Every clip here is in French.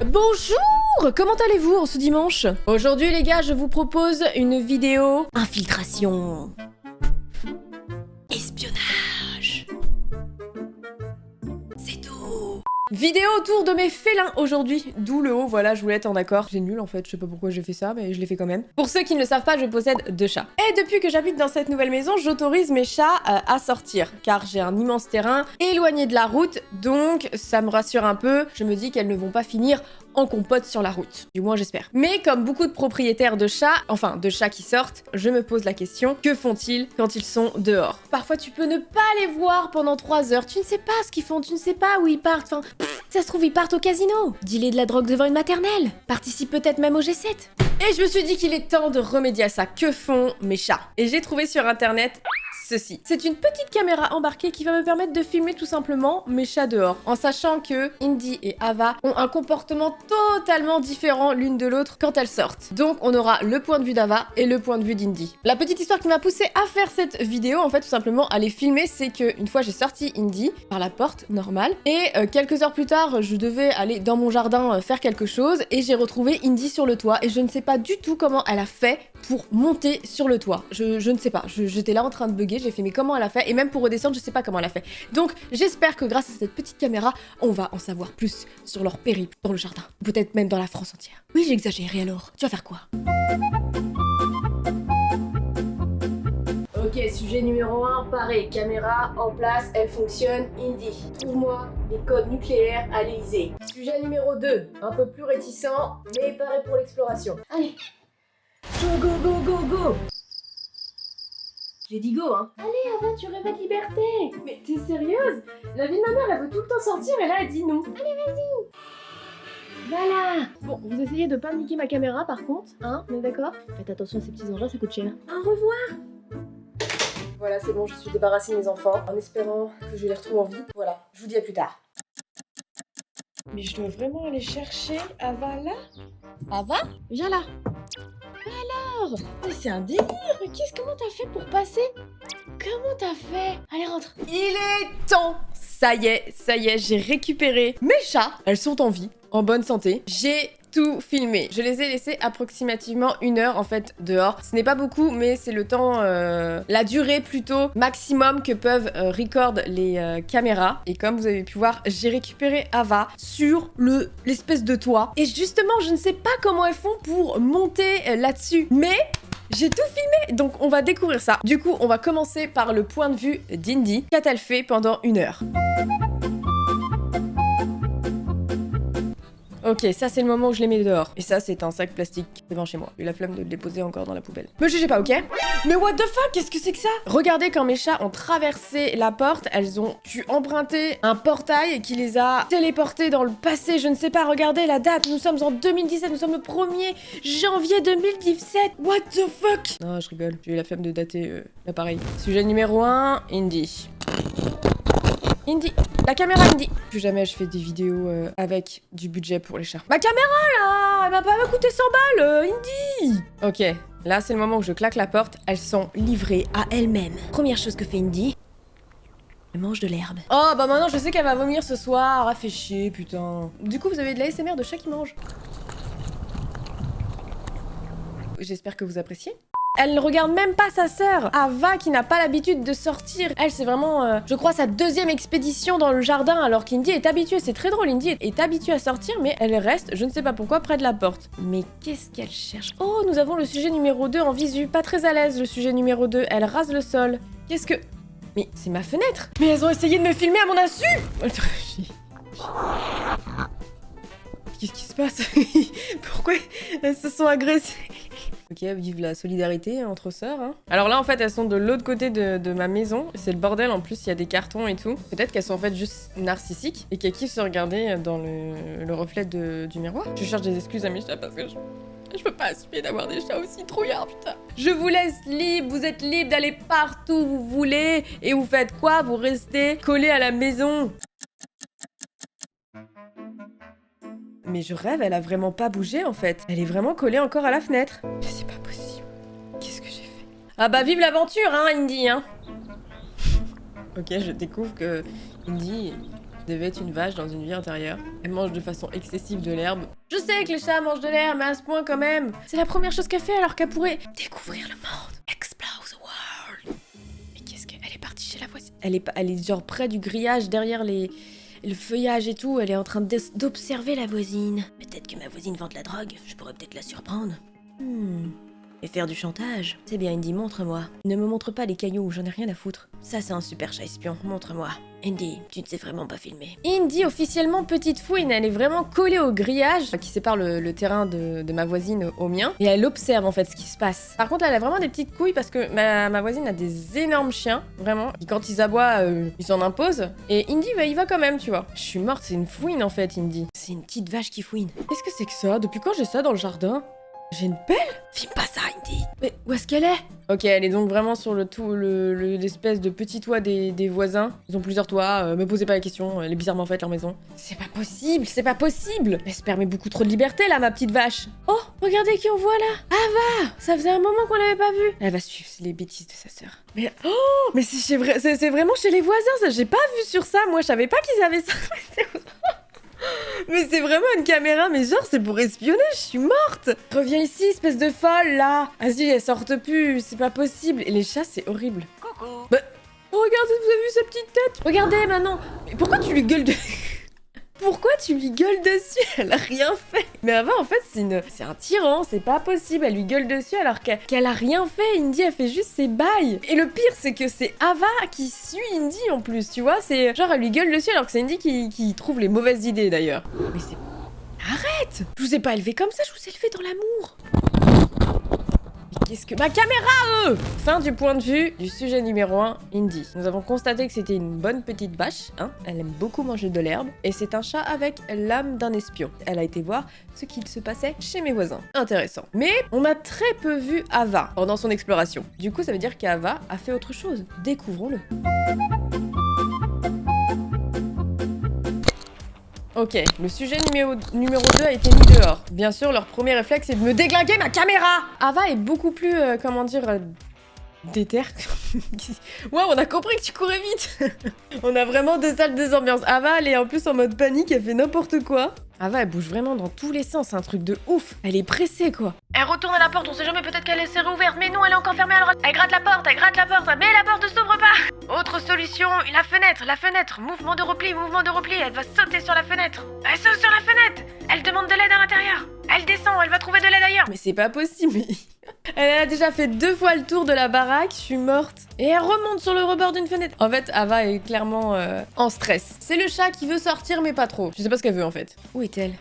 Bonjour! Comment allez-vous en ce dimanche? Aujourd'hui les gars, je vous propose une vidéo infiltration. Espionnage. C'est tout. Vidéo autour de mes félins aujourd'hui, d'où le haut, voilà, je voulais être en accord. C'est nul en fait, je sais pas pourquoi j'ai fait ça, mais je l'ai fait quand même. Pour ceux qui ne le savent pas, je possède 2 chats. Et depuis que j'habite dans cette nouvelle maison, j'autorise mes chats à sortir, car j'ai un immense terrain éloigné de la route, donc ça me rassure un peu. Je me dis qu'elles ne vont pas finir en compote sur la route. Du moins j'espère. Mais comme beaucoup de propriétaires de chats, enfin de chats qui sortent, je me pose la question, que font-ils quand ils sont dehors? Parfois tu peux ne pas les voir pendant 3 heures, tu ne sais pas ce qu'ils font, tu ne sais pas où ils partent, enfin, ça se trouve ils partent au casino, dealer de la drogue devant une maternelle, participent peut-être même au G7. Et je me suis dit qu'il est temps de remédier à ça. Que font mes chats? Et j'ai trouvé sur internet ceci. C'est une petite caméra embarquée qui va me permettre de filmer tout simplement mes chats dehors, en sachant que Indy et Ava ont un comportement totalement différent l'une de l'autre quand elles sortent. Donc on aura le point de vue d'Ava et le point de vue d'Indy. La petite histoire qui m'a poussée à faire cette vidéo, en fait tout simplement à les filmer, c'est que une fois j'ai sorti Indy par la porte normale et quelques heures plus tard je devais aller dans mon jardin faire quelque chose et j'ai retrouvé Indy sur le toit et je ne sais pas du tout comment elle a fait pour monter sur le toit. Je ne sais pas, j'étais là en train de bugger, j'ai fait mais comment elle a fait, et même pour redescendre je sais pas comment elle a fait. Donc j'espère que grâce à cette petite caméra, on va en savoir plus sur leur périple dans le jardin, peut-être même dans la France entière. Oui j'exagère, et alors? Tu vas faire quoi? Ok, sujet numéro 1, paré, caméra en place, elle fonctionne, Indy. Trouve-moi les codes nucléaires à l'Elysée. Sujet numéro 2, un peu plus réticent, mais paré pour l'exploration. Allez, go go go go go. J'ai dit go, hein. Allez, Ava, tu rêves de liberté. Mais t'es sérieuse? La vie de ma mère, elle veut tout le temps sortir et là, elle dit non. Allez, vas-y. Voilà. Bon, vous essayez de pas niquer ma caméra, par contre, hein, on est d'accord? Faites attention à ces petits engins, ça coûte cher. Au revoir. Voilà, c'est bon, je suis débarrassée de mes enfants, en espérant que je les retrouve en vie. Voilà, je vous dis à plus tard. Mais je dois vraiment aller chercher Ava là? Ava? Viens là. Alors? Mais c'est un délire! Mais comment t'as fait pour passer? Comment t'as fait? Allez, rentre! Il est temps! Ça y est, j'ai récupéré mes chats. Elles sont en vie, en bonne santé. J'ai tout filmé. Je les ai laissés approximativement 1 heure en fait dehors. Ce n'est pas beaucoup, mais c'est le temps, la durée plutôt maximum que peuvent record les caméras. Et comme vous avez pu voir, j'ai récupéré Ava sur l'espèce de toit. Et justement, je ne sais pas comment elles font pour monter là-dessus, mais j'ai tout filmé, donc on va découvrir ça. Du coup, on va commencer par le point de vue d'Indy. Qu'a-t-elle fait pendant 1 heure? Ok, ça c'est le moment où je les mets dehors. Et ça c'est un sac plastique devant chez moi. J'ai eu la flemme de le déposer encore dans la poubelle. Me jugez pas, ok? Mais what the fuck? Qu'est-ce que c'est que ça? Regardez, quand mes chats ont traversé la porte, elles ont dû emprunter un portail qui les a téléportés dans le passé. Je ne sais pas, regardez la date. Nous sommes en 2017, nous sommes le 1er janvier 2017. What the fuck? Non, je rigole. J'ai eu la flemme de dater l'appareil. Sujet numéro 1, Indy. Indy, la caméra Indy. Plus jamais je fais des vidéos avec du budget pour les chats. Ma caméra là, elle va pas me coûter 100 balles, Indy. Ok, là c'est le moment où je claque la porte. Elles sont livrées à elles-mêmes. Première chose que fait Indy, elle mange de l'herbe. Oh bah maintenant je sais qu'elle va vomir ce soir. Ah fait chier putain. Du coup vous avez de la ASMR de chat qui mange. J'espère que vous appréciez. Elle ne regarde même pas sa sœur, Ava, qui n'a pas l'habitude de sortir. Elle, c'est vraiment, je crois, sa 2e expédition dans le jardin, alors qu'Indy est habituée. C'est très drôle, Indy est habituée à sortir, mais elle reste, je ne sais pas pourquoi, près de la porte. Mais qu'est-ce qu'elle cherche? Oh, nous avons le sujet numéro 2 en visu. Pas très à l'aise, le sujet numéro 2. Elle rase le sol. Qu'est-ce que... Mais c'est ma fenêtre! Mais elles ont essayé de me filmer à mon insu! Qu'est-ce qui se passe? Pourquoi elles se sont agressées? Ok, vive la solidarité entre sœurs, hein. Alors là, en fait, elles sont de l'autre côté de ma maison. C'est le bordel, en plus, il y a des cartons et tout. Peut-être qu'elles sont en fait juste narcissiques et qu'elles kiffent se regarder dans le reflet du miroir. Je cherche des excuses à mes chats parce que je peux pas assumer d'avoir des chats aussi trouillards, putain. Je vous laisse libre, vous êtes libre d'aller partout où vous voulez. Et vous faites quoi? Vous restez collés à la maison. Mais je rêve, elle a vraiment pas bougé en fait. Elle est vraiment collée encore à la fenêtre. Mais c'est pas possible. Qu'est-ce que j'ai fait? Ah bah vive l'aventure hein, Indy, hein. Ok, je découvre que Indy devait être une vache dans une vie antérieure. Elle mange de façon excessive de l'herbe. Je sais que les chats mangent de l'herbe, mais à ce point quand même. C'est la première chose qu'elle fait alors qu'elle pourrait découvrir le monde. Explore the world. Mais qu'est-ce qu'elle est partie chez la voisine? Elle est genre près du grillage, derrière le feuillage et tout. Elle est en train d'observer la voisine. Peut-être que ma voisine vend de la drogue. Je pourrais peut-être la surprendre. Et faire du chantage. C'est bien, Indy, montre-moi. Ne me montre pas les cailloux, j'en ai rien à foutre. Ça, c'est un super chat espion, montre-moi. Indy, tu ne sais vraiment pas filmer. Indy, officiellement petite fouine, elle est vraiment collée au grillage qui sépare le terrain de ma voisine au mien. Et elle observe en fait ce qui se passe. Par contre, elle a vraiment des petites couilles parce que ma voisine a des énormes chiens, vraiment. Et quand ils aboient, ils s'en imposent. Et Indy, bah, il va quand même, tu vois. Je suis morte, c'est une fouine en fait, Indy. C'est une petite vache qui fouine. Qu'est-ce que c'est que ça? Depuis quand j'ai ça dans le jardin? J'ai une pelle? Filme pas ça, Indy. Mais où est-ce qu'elle est? Ok, elle est donc vraiment sur l'espèce de petit toit des voisins. Ils ont plusieurs toits, me posez pas la question, elle est bizarrement faite leur maison. C'est pas possible, c'est pas possible. Elle se permet beaucoup trop de liberté là, ma petite vache. Oh, regardez qui on voit là. Ava. Ça faisait un moment qu'on l'avait pas vue. Elle va suivre les bêtises de sa sœur. Mais oh, mais c'est vraiment chez les voisins, ça. J'ai pas vu sur ça, moi je savais pas qu'ils avaient ça. Mais c'est vraiment une caméra, mais genre c'est pour espionner, je suis morte. Reviens ici, espèce de folle, là. Vas-y, elle sortent plus, c'est pas possible. Et les chats, c'est horrible. Coucou. Bah, oh, regardez, vous avez vu sa petite tête? Regardez, maintenant. Mais pourquoi tu lui gueules de... Pourquoi tu lui gueules dessus? Elle a rien fait. Mais Ava, en fait, c'est un tyran, c'est pas possible. Elle lui gueule dessus alors qu'elle a rien fait. Indy, elle fait juste ses bails. Et le pire, c'est que c'est Ava qui suit Indy en plus, tu vois. C'est genre, elle lui gueule dessus alors que c'est Indy qui trouve les mauvaises idées d'ailleurs. Mais c'est... Arrête! Je vous ai pas élevé comme ça, je vous ai élevé dans l'amour. Qu'est-ce que... Ma caméra, Fin du point de vue du sujet numéro 1, Indy. Nous avons constaté que c'était une bonne petite vache, hein. Elle aime beaucoup manger de l'herbe. Et c'est un chat avec l'âme d'un espion. Elle a été voir ce qu'il se passait chez mes voisins. Intéressant. Mais on a très peu vu Ava pendant son exploration. Du coup, ça veut dire qu'Ava a fait autre chose. Découvrons-le. Ok, le sujet numéro 2 a été mis dehors. Bien sûr, leur premier réflexe est de me déglinguer ma caméra. Ava est beaucoup plus, déter. Waouh, on a compris que tu courais vite. On a vraiment deux salles, deux ambiances. Ava, elle est en plus en mode panique, elle fait n'importe quoi. Ava, elle bouge vraiment dans tous les sens, c'est un truc de ouf. Elle est pressée, quoi. Elle retourne à la porte, on sait jamais, peut-être qu'elle s'est réouverte. Mais non, elle est encore fermée, alors elle gratte la porte, mais la porte ne s'ouvre pas. Autre solution, la fenêtre. Mouvement de repli, elle va sauter sur la fenêtre. Elle saute sur la fenêtre. Elle demande de l'aide à l'intérieur. Elle descend, elle va trouver de l'aide ailleurs. Mais c'est pas possible. Elle a déjà fait 2 fois le tour de la baraque, je suis morte. Et elle remonte sur le rebord d'une fenêtre. En fait, Ava est clairement en stress. C'est le chat qui veut sortir, mais pas trop. Je sais pas ce qu'elle veut en fait. Où est-elle?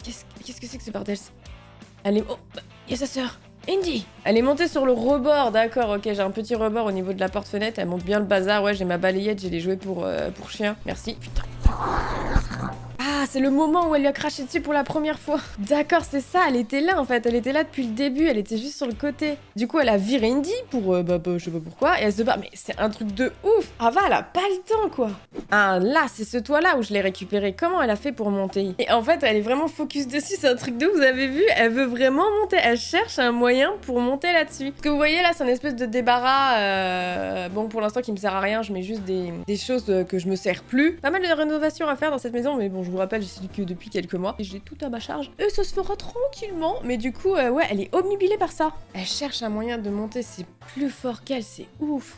Qu'est-ce que c'est que ce bordel? Elle est... Oh, il y a sa sœur. Indy. Elle est montée sur le rebord, d'accord, ok, j'ai un petit rebord au niveau de la porte-fenêtre, elle monte bien le bazar, ouais, j'ai ma balayette, j'ai les jouets pour chien, merci. Putain. Ah, c'est le moment où elle lui a craché dessus pour la première fois. D'accord, c'est ça, elle était là en fait, elle était là depuis le début, elle était juste sur le côté. Du coup, elle a viré Indy pour, je sais pas pourquoi, et elle se bat, mais c'est un truc de ouf. Ava, elle a pas le temps, quoi. Ah, là, c'est ce toit-là où je l'ai récupéré. Comment elle a fait pour monter? Et en fait, elle est vraiment focus dessus, c'est un truc de ouf, vous avez vu? Elle veut vraiment monter, elle cherche un moyen pour monter là-dessus. Ce que vous voyez là, c'est un espèce de débarras, bon, pour l'instant, qui me sert à rien, je mets juste des choses que je me sers plus. Pas mal de rénovations à faire dans cette maison, mais bon, je vous rappelle, j'y suis que depuis quelques mois, et j'ai tout à ma charge. Et ça se fera tranquillement, mais du coup, ouais, elle est obnubilée par ça. Elle cherche un moyen de monter, c'est plus fort qu'elle, c'est ouf.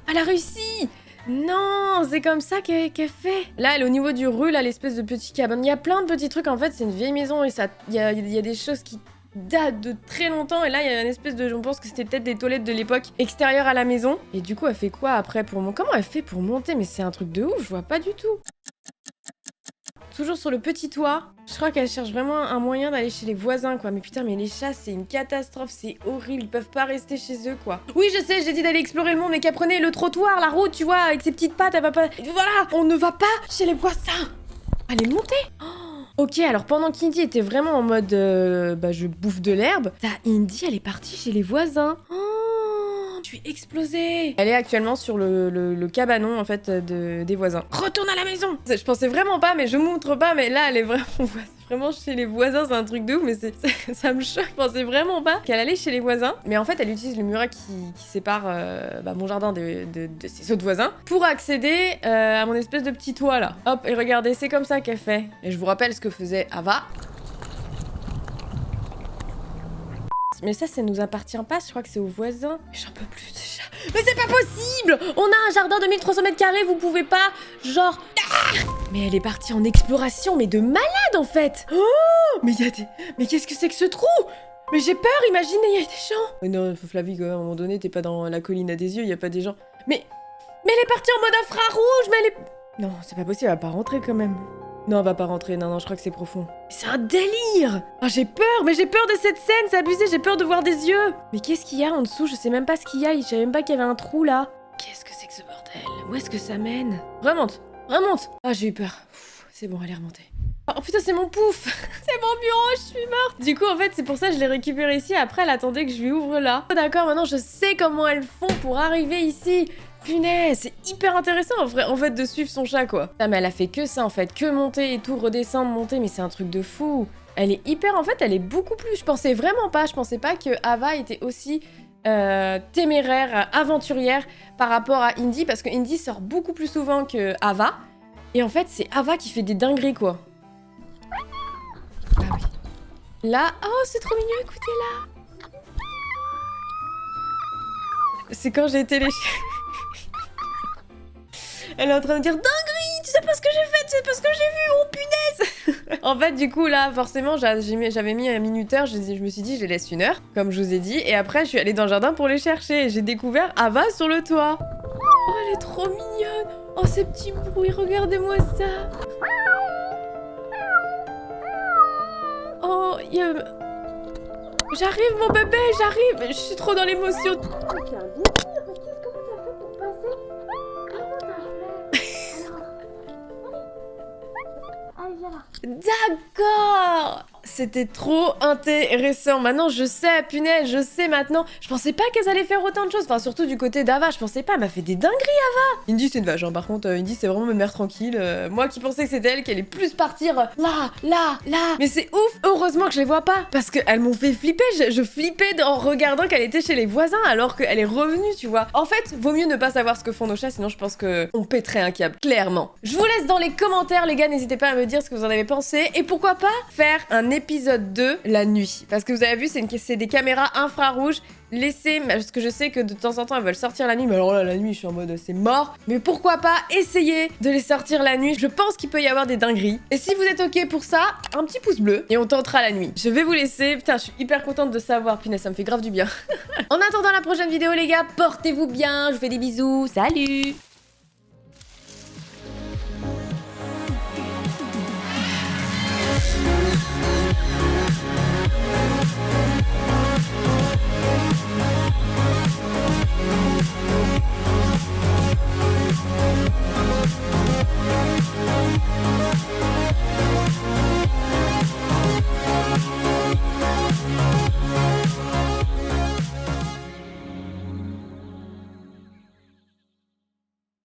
Elle a réussi! Non, c'est comme ça qu'elle fait. Là, elle est au niveau du rue, là, l'espèce de petit cabane. Il y a plein de petits trucs, en fait, c'est une vieille maison, et ça, il y a des choses qui datent de très longtemps, et là, il y a une espèce de... Je pense que c'était peut-être des toilettes de l'époque extérieures à la maison. Et du coup, elle fait quoi après pour monter? Comment elle fait pour monter? Mais c'est un truc de ouf, je vois pas du tout. Toujours sur le petit toit. Je crois qu'elle cherche vraiment un moyen d'aller chez les voisins, quoi. Mais putain, mais les chats, c'est une catastrophe, c'est horrible. Ils peuvent pas rester chez eux, quoi. Oui, je sais, j'ai dit d'aller explorer le monde, mais qu'elle prenait le trottoir, la route, tu vois, avec ses petites pattes, elle va pas... Voilà, on ne va pas chez les voisins. Elle est montée. Oh, ok, alors pendant qu'Indy était vraiment en mode, je bouffe de l'herbe, Indy, elle est partie chez les voisins. Oh, je suis explosée. Elle est actuellement sur le cabanon, en fait, des voisins. Retourne à la maison. Je pensais vraiment pas, mais je montre pas, mais là, elle est vraiment chez les voisins, c'est un truc de ouf, mais ça me choque. Je pensais vraiment pas qu'elle allait chez les voisins. Mais en fait, elle utilise le muret qui sépare mon jardin de ses autres voisins pour accéder à mon espèce de petit toit là. Hop, et regardez, c'est comme ça qu'elle fait. Et je vous rappelle ce que faisait Ava. Mais ça nous appartient pas, je crois que c'est aux voisins. Mais j'en peux plus de ces chats. Mais c'est pas possible! On a un jardin de 1300 mètres carrés, vous pouvez pas, genre... Ah, mais elle est partie en exploration, mais de malade en fait! Oh, mais il y a des... Mais qu'est-ce que c'est que ce trou? Mais j'ai peur, imaginez, il y a des gens! Mais non, Flavie, quand même, à un moment donné, t'es pas dans la colline à des yeux, il y a pas des gens... Mais elle est partie en mode infrarouge, mais elle est... Non, c'est pas possible, elle va pas rentrer quand même. Non, elle va pas rentrer, non, je crois que c'est profond. C'est un délire! Oh, j'ai peur, mais j'ai peur de cette scène, c'est abusé, j'ai peur de voir des yeux! Mais qu'est-ce qu'il y a en dessous? Je sais même pas ce qu'il y a, je savais même pas qu'il y avait un trou là. Qu'est-ce que c'est que ce bordel? Où est-ce que ça mène? Remonte! Remonte! Ah, j'ai eu peur. C'est bon, elle est remontée. Oh putain, c'est mon pouf! C'est mon bureau, je suis morte! Du coup, en fait, c'est pour ça que je l'ai récupéré ici, après elle attendait que je lui ouvre là. Oh, d'accord, maintenant je sais comment elles font pour arriver ici! Punaise, c'est hyper intéressant en fait de suivre son chat quoi. Ah mais elle a fait que ça en fait, que monter et tout, redescendre, monter, mais c'est un truc de fou. Elle est hyper, en fait elle est beaucoup plus, je pensais vraiment pas, je pensais pas que Ava était aussi téméraire, aventurière par rapport à Indy, parce que Indy sort beaucoup plus souvent que Ava. Et en fait c'est Ava qui fait des dingueries quoi. Ah oui. Là, oh c'est trop mignon, écoutez là. C'est quand j'ai été Elle est en train de dire dinguerie, tu sais pas ce que j'ai fait, tu sais pas ce que j'ai vu, oh punaise. En fait, du coup, là, forcément, j'avais mis un minuteur, je me suis dit, je les laisse 1 heure, comme je vous ai dit, et après, je suis allée dans le jardin pour les chercher, et j'ai découvert Ava sur le toit. Oh, elle est trop mignonne. Oh, ces petits bruits, regardez-moi ça. Oh, j'arrive, mon bébé, j'arrive. Je suis trop dans l'émotion. D'accord! C'était trop intéressant. Maintenant, je sais, punaise, je sais maintenant. Je pensais pas qu'elles allaient faire autant de choses. Enfin, surtout du côté d'Ava, je pensais pas. Elle m'a fait des dingueries, Ava! Indy, c'est une vache, hein. Par contre, Indy, c'est vraiment ma mère tranquille. Moi qui pensais que c'était elle qui allait plus partir là. Mais c'est ouf! Heureusement que je les vois pas. Parce qu'elles m'ont fait flipper. Je flippais en regardant qu'elle était chez les voisins alors qu'elle est revenue, tu vois. En fait, vaut mieux ne pas savoir ce que font nos chats, sinon je pense qu'on pèterait un câble, clairement. Je vous laisse dans les commentaires, les gars. N'hésitez pas à me dire ce que vous en avez pensé. Et pourquoi pas faire un épisode 2 la nuit. Parce que vous avez vu, c'est des caméras infrarouges. Laissez, parce que je sais que de temps en temps elles veulent sortir la nuit, mais alors là la nuit je suis en mode c'est mort. Mais pourquoi pas essayer de les sortir la nuit. Je pense qu'il peut y avoir des dingueries. Et si vous êtes ok pour ça, un petit pouce bleu et on tentera la nuit. Je vais vous laisser. Putain, je suis hyper contente de savoir. Punaise, ça me fait grave du bien. En attendant la prochaine vidéo les gars, portez-vous bien. Je vous fais des bisous. Salut!